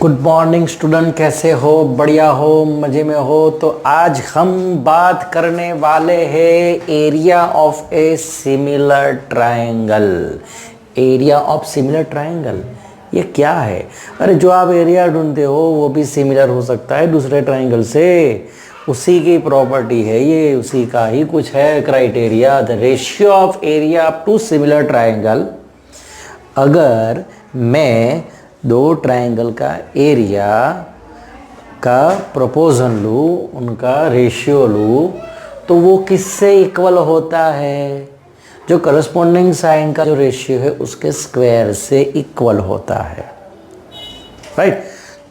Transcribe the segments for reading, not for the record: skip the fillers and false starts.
Good morning student, कैसे हो? बढ़िया हो, मज़े में हो? तो आज हम बात करने वाले हैं area of a similar triangle. Area of similar triangle ये क्या है? अरे जो आप एरिया ढूंढते हो वो भी सिमिलर हो सकता है दूसरे ट्रायंगल से, उसी की प्रॉपर्टी है ये, उसी का ही कुछ है criteria, the ratio of area two similar triangle. अगर मैं दो ट्रायंगल का एरिया का प्रोपोर्शन लूँ, उनका रेशियो लूँ, तो वो किससे इक्वल होता है? जो करस्पॉन्डिंग साइन का जो रेशियो है उसके स्क्वायर से इक्वल होता है, राइट।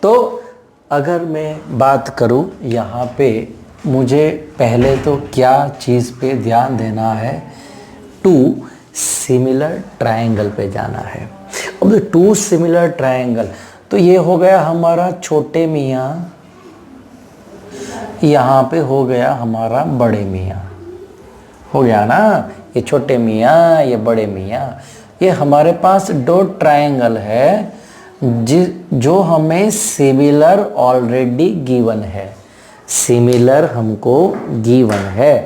तो अगर मैं बात करूँ यहाँ पे, मुझे पहले तो क्या चीज़ पे ध्यान देना है? टू सिमिलर ट्रायंगल पे जाना है। अब टू सिमिलर ट्रायंगल, तो ये हो गया हमारा छोटे मियाँ, यहाँ पे हो गया हमारा बड़े मियाँ, हो गया ना? ये छोटे मियाँ, ये बड़े मियाँ, ये हमारे पास दो ट्रायंगल है जो हमें सिमिलर ऑलरेडी गिवन है, सिमिलर हमको गिवन है।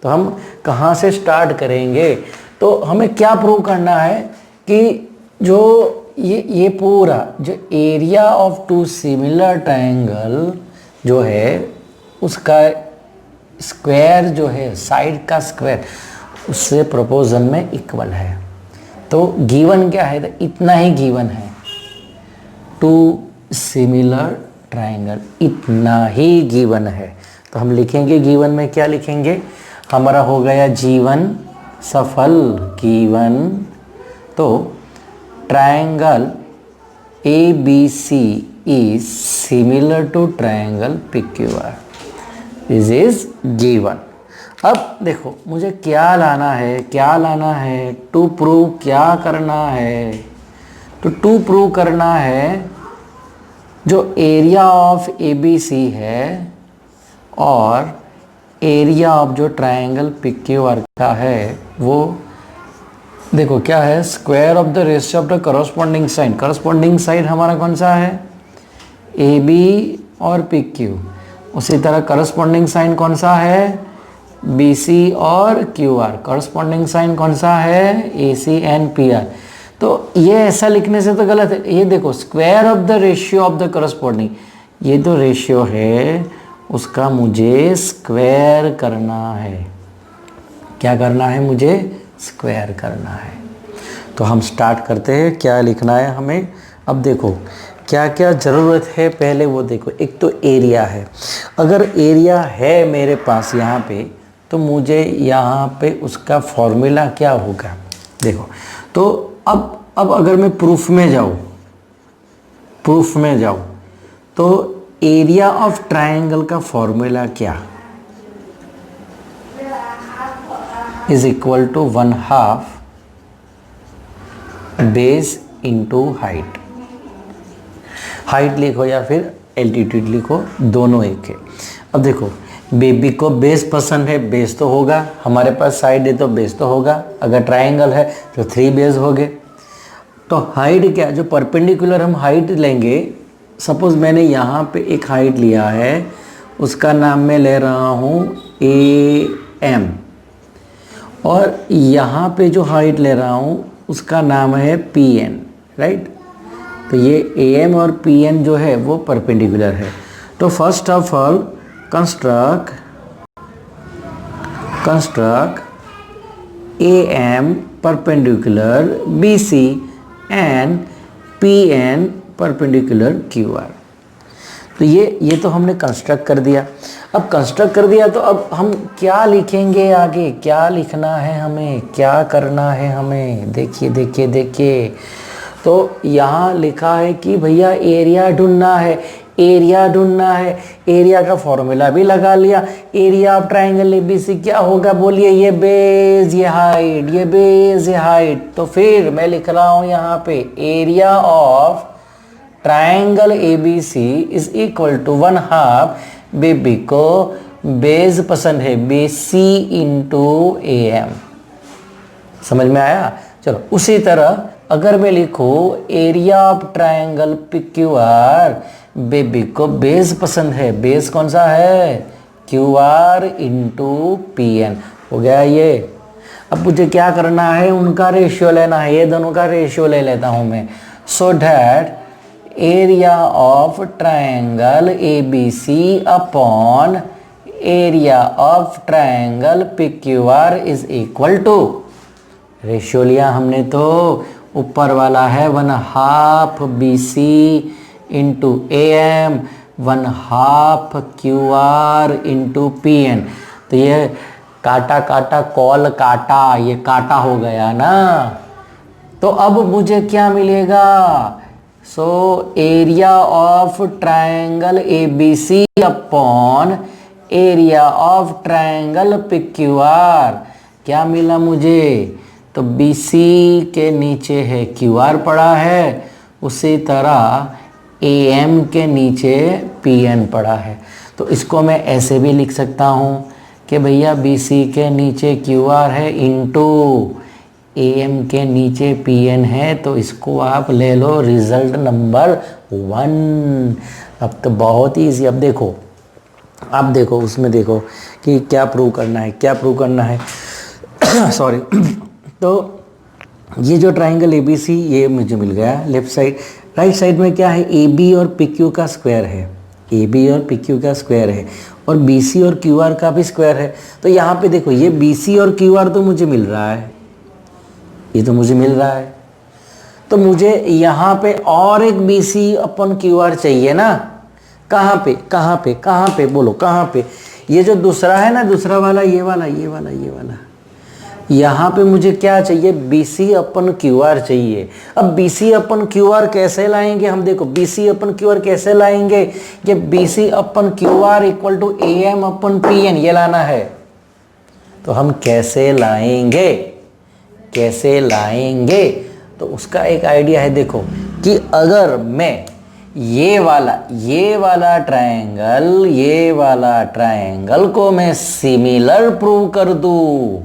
तो हम कहाँ से स्टार्ट करेंगे? तो हमें क्या प्रूव करना है कि जो ये पूरा जो area of two similar triangle जो है उसका स्क्वायर जो है, साइड का स्क्वायर, उससे प्रोपोर्शन में इक्वल है। तो गिवन क्या है? तो इतना ही गिवन है, टू सिमिलर ट्रायंगल, इतना ही गिवन है। तो हम लिखेंगे गिवन में, क्या लिखेंगे? हमारा हो गया जीवन सफल गिवन। तो triangle ABC is similar to triangle PQR. This is given. अब देखो मुझे क्या लाना है, क्या लाना है? टू प्रूव क्या करना है? तो टू प्रूव करना है जो एरिया ऑफ ABC है और एरिया ऑफ जो ट्रायंगल PQR का है, वो देखो क्या है? Square of the ratio of the corresponding side. Corresponding side हमारा कौन सा है? AB और PQ। उसी तरह करस्पॉन्डिंग साइन कौन सा है? BC और QR। करस्पॉन्डिंग साइन कौन सा है? AC and PR। तो ये ऐसा लिखने से तो गलत है। ये देखो square of the ratio of the corresponding, ये जो रेशियो है उसका मुझे स्क्वायर करना है। क्या करना है? मुझे स्क्वायर करना है। तो हम स्टार्ट करते हैं, क्या लिखना है हमें। अब देखो क्या क्या ज़रूरत है, पहले वो देखो। एक तो एरिया है, अगर एरिया है मेरे पास यहाँ पे, तो मुझे यहाँ पे उसका फॉर्मूला क्या होगा? देखो तो अब अगर मैं प्रूफ में जाऊँ तो एरिया ऑफ ट्रायंगल का फॉर्मूला क्या? Is equal to 1/2 base into height. Height लिखो या फिर एल्टीट्यूड लिखो, दोनों एक है। अब देखो बेबी को बेस पसंद है, बेस तो होगा, हमारे पास साइड है तो बेस तो होगा। अगर ट्रायंगल है तो 3 बेस हो गए। तो हाइट क्या, जो परपेंडिकुलर हम हाइट लेंगे, सपोज मैंने यहाँ पे एक हाइट लिया है, उसका नाम मैं ले रहा हूँ AM, और यहाँ पे जो हाइट ले रहा हूँ उसका नाम है PN, राइट। तो ये AM और PN जो है वो परपेंडिकुलर है। तो first of all construct AM perpendicular BC and PN perpendicular QR। तो ये तो हमने कंस्ट्रक्ट कर दिया। अब कंस्ट्रक्ट कर दिया तो अब हम क्या लिखेंगे आगे? क्या लिखना है हमें, क्या करना है हमें? देखिए तो यहाँ लिखा है कि भैया एरिया ढूंढना है, एरिया का फॉर्मूला भी लगा लिया। एरिया ऑफ ट्रायंगल ABC क्या होगा? बोलिए, ये बेस, ये हाइट, ये बेस, ये हाइट। तो फिर मैं लिख रहा हूँ यहाँ पे area of triangle ABC is equal to 1/2, baby को बेस पसंद है BC इंटू AM। समझ में आया? चलो उसी तरह अगर मैं लिखूं area of triangle PQR, baby को बेस पसंद है, बेस कौन सा है, QR इंटू PN, हो गया ये। अब मुझे क्या करना है, उनका रेशियो लेना है, ये दोनों का रेशियो ले लेता हूं मैं, so that area of triangle ABC upon area of triangle PQR is equal to, ratio लिया हमने तो ऊपर वाला है 1/2 BC into AM 1/2 QR into PN। तो ये काटा काटा कॉल काटा, ये काटा हो गया ना। तो अब मुझे क्या मिलेगा, so area of triangle ABC upon area of triangle PQR, क्या मिला मुझे, तो BC के नीचे है QR पड़ा है, उसी तरह AM के नीचे PN पड़ा है। तो इसको मैं ऐसे भी लिख सकता हूँ कि भैया BC के नीचे QR है इंटू AM के नीचे PN है, तो इसको आप ले लो रिजल्ट नंबर 1। अब तो बहुत ही ईजी। अब देखो, आप देखो उसमें देखो कि क्या प्रूव करना है, क्या प्रूव करना है सॉरी तो ये जो ट्राइंगल ABC ये मुझे मिल गया लेफ्ट साइड, राइट साइड में क्या है, AB और PQ का स्क्वायर है, AB और PQ का स्क्वायर है, और BC और QR का भी स्क्वायर है। तो यहाँ पे देखो ये BC और QR तो मुझे मिल रहा है, ये तो मुझे मिल रहा है, तो मुझे यहाँ पे और एक BC अपन QR चाहिए ना। कहाँ पे कहाँ पे कहाँ पे बोलो, कहाँ पे, ये जो दूसरा है ना, दूसरा वाला, ये वाला ये वाला ये वाला, यहाँ पे मुझे क्या चाहिए, BC अपन QR चाहिए। अब BC अपन QR कैसे लाएंगे हम, देखो BC अपन QR कैसे लाएंगे, ये BC upon QR equal to AM upon PN ये लाना है। तो हम कैसे लाएंगे, कैसे लाएंगे, तो उसका एक आइडिया है, देखो कि अगर मैं ये वाला ट्रायंगल, ये वाला ट्रायंगल को मैं सिमिलर प्रूव कर दूं,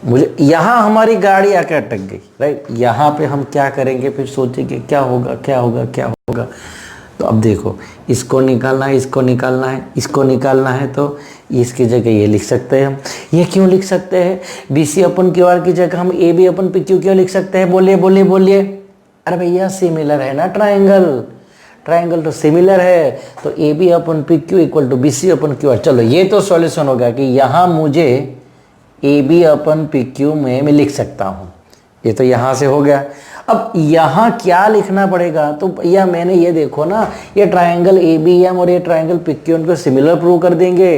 मुझे यहाँ हमारी गाड़ी आके अटक गई, राइट। यहाँ पे हम क्या करेंगे, फिर सोचेंगे क्या होगा क्या होगा क्या होगा। तो अब देखो इसको निकालना है, इसको निकालना है, इसको निकालना है, तो इसकी जगह ये लिख सकते हैं हम। ये क्यों लिख सकते हैं, BC अपन QR की जगह हम AB अपन PQ क्यों लिख सकते हैं, बोलिए बोलिए बोलिए। अरे भैया सिमिलर है ना ट्रायंगल, ट्रायंगल तो सिमिलर है, तो AB upon PQ equal to BC upon QR। चलो ये तो सॉल्यूशन हो गया कि यहाँ मुझे AB अपन PQ में मैं लिख सकता हूँ, ये तो यहाँ से हो गया। अब यहाँ क्या लिखना पड़ेगा, तो भैया मैंने ये देखो ना, ये ट्रायंगल ABM और ये ट्रायंगल PQ को सिमिलर प्रूव कर देंगे।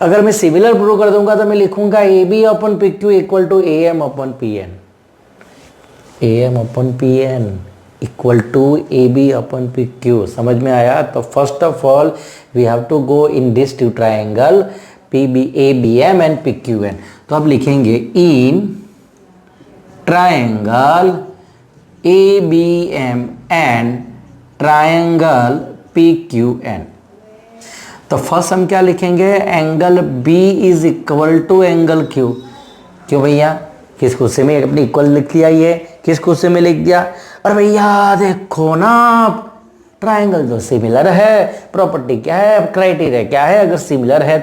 अगर मैं सिमिलर प्रूव कर दूंगा तो मैं लिखूंगा AB upon PQ equal to AM upon PN, AM upon PN equal to AB upon PQ। समझ में आया। तो first of all we have to go in this two triangle ABM and PQN। तो अब लिखेंगे in triangle ABM and triangle PQN। तो first हम क्या लिखेंगे, angle B is equal to angle Q। क्यों भैया, किस गुस्से में अपने इक्वल लिख दिया, ये किस गुस्से में लिख दिया। और भैया देखो ना, ट्रायंगल तो सिमिलर है, प्रॉपर्टी क्या है, क्राइटेरिया क्या है, अगर सिमिलर है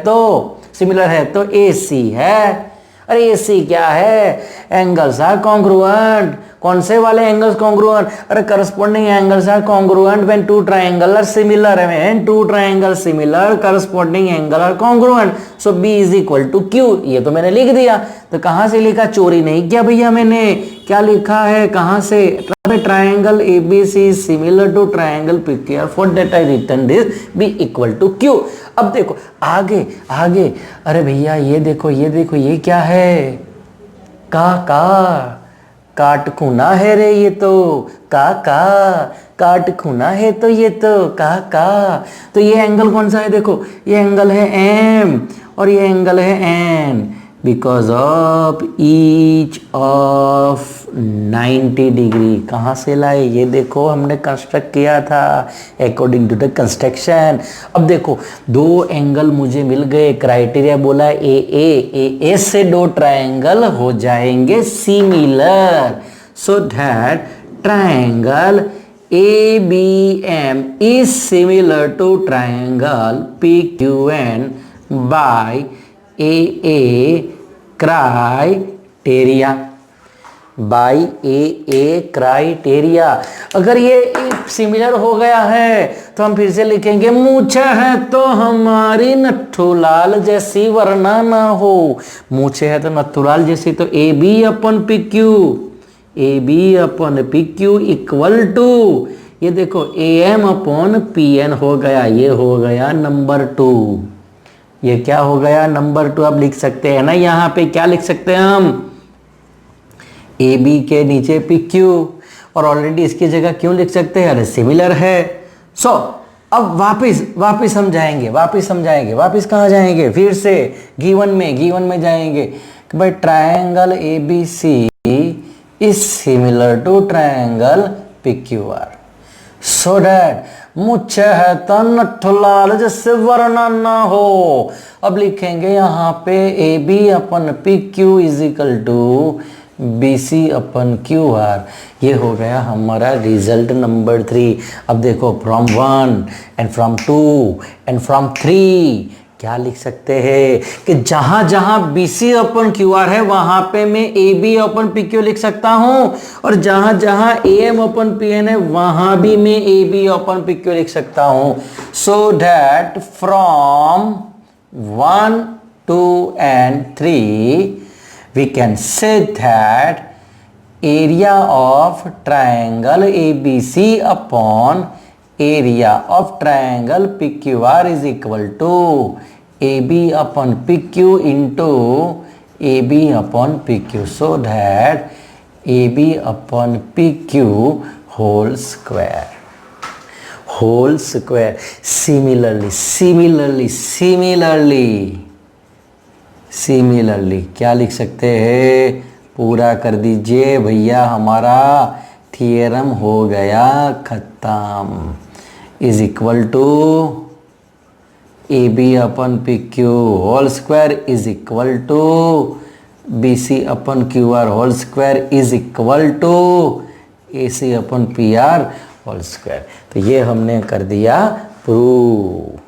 तो AC है। अरे AC क्या है, एंगल्स आर कॉन्ग्रुएंट। कौन से वाले एंगल्स कॉन्ग्रुएंट, अरे corresponding angles are congruent when two triangle are similar, when two triangle similar corresponding angle are congruent, so B is equal to Q। ये तो मैंने लिख दिया। तो कहां से लिखा, चोरी नहीं किया भैया मैंने, क्या लिखा है, कहां से, triangle ABC is similar to triangle PQR, for that I written this B equal to Q। अब देखो आगे आगे, अरे भैया ये देखो ये क्या है, काटखूना है रे, ये तो काटखूना है, तो ये तो तो ये एंगल कौन सा है, देखो ये एंगल है M और ये एंगल है N, because of each of 90 degree. कहाँ से लाए, ये देखो हमने कंस्ट्रक्ट किया था अकॉर्डिंग टू द कंस्ट्रक्शन। अब देखो दो एंगल मुझे मिल गए, क्राइटेरिया बोला ए से दो ट्रायंगल हो जाएंगे similar. So that triangle ABM is similar to triangle PQN by AA criteria. By A criteria. अगर ये सिमिलर हो गया है तो हम फिर से लिखेंगे मूछे है तो हमारी नथुलाल जैसी वरना ना हो। मूछे है तो नथुलाल जैसी, तो A B upon P Q equal to, ये देखो A M upon P N हो गया, ये हो गया नंबर 2। ये क्या हो गया नंबर 2। अब लिख सकते हैं ना, यहाँ पे क्या लिख सकते हैं हम, ए बी के नीचे पी क्यू, और ऑलरेडी इसकी जगह क्यों लिख सकते हैं, अरे सिमिलर है। सो अब वापिस समझाएंगे, वापिस कहाँ जाएंगे, फिर से गिवन में जाएंगे कि भाई triangle A B C is similar to triangle P Q R, so that मुझे है तो नथुलाल जैसे वरना ना हो। अब लिखेंगे यहाँ पे A B upon P Q is equal to B C upon Q R. ये हो गया हमारा रिजल्ट नंबर 3। अब देखो from 1 and from 2 and from 3 क्या लिख सकते हैं कि जहां जहां B C upon Q R है वहां पे मैं A B upon P Q लिख सकता हूं, और जहां जहां A M upon P N है वहां भी मैं A B upon P Q लिख सकता हूं। So that from 1, 2 and 3 we can say that area of triangle ABC upon area of triangle PQR is equal to AB upon PQ into AB upon PQ, so that AB upon PQ whole square. Similarly क्या लिख सकते हैं, पूरा कर दीजिए भैया, हमारा theorem हो गया खत्म। Is equal to A B upon P Q whole square is equal to B C upon Q R whole square is equal to A C upon P R whole square. तो ये हमने कर दिया prove.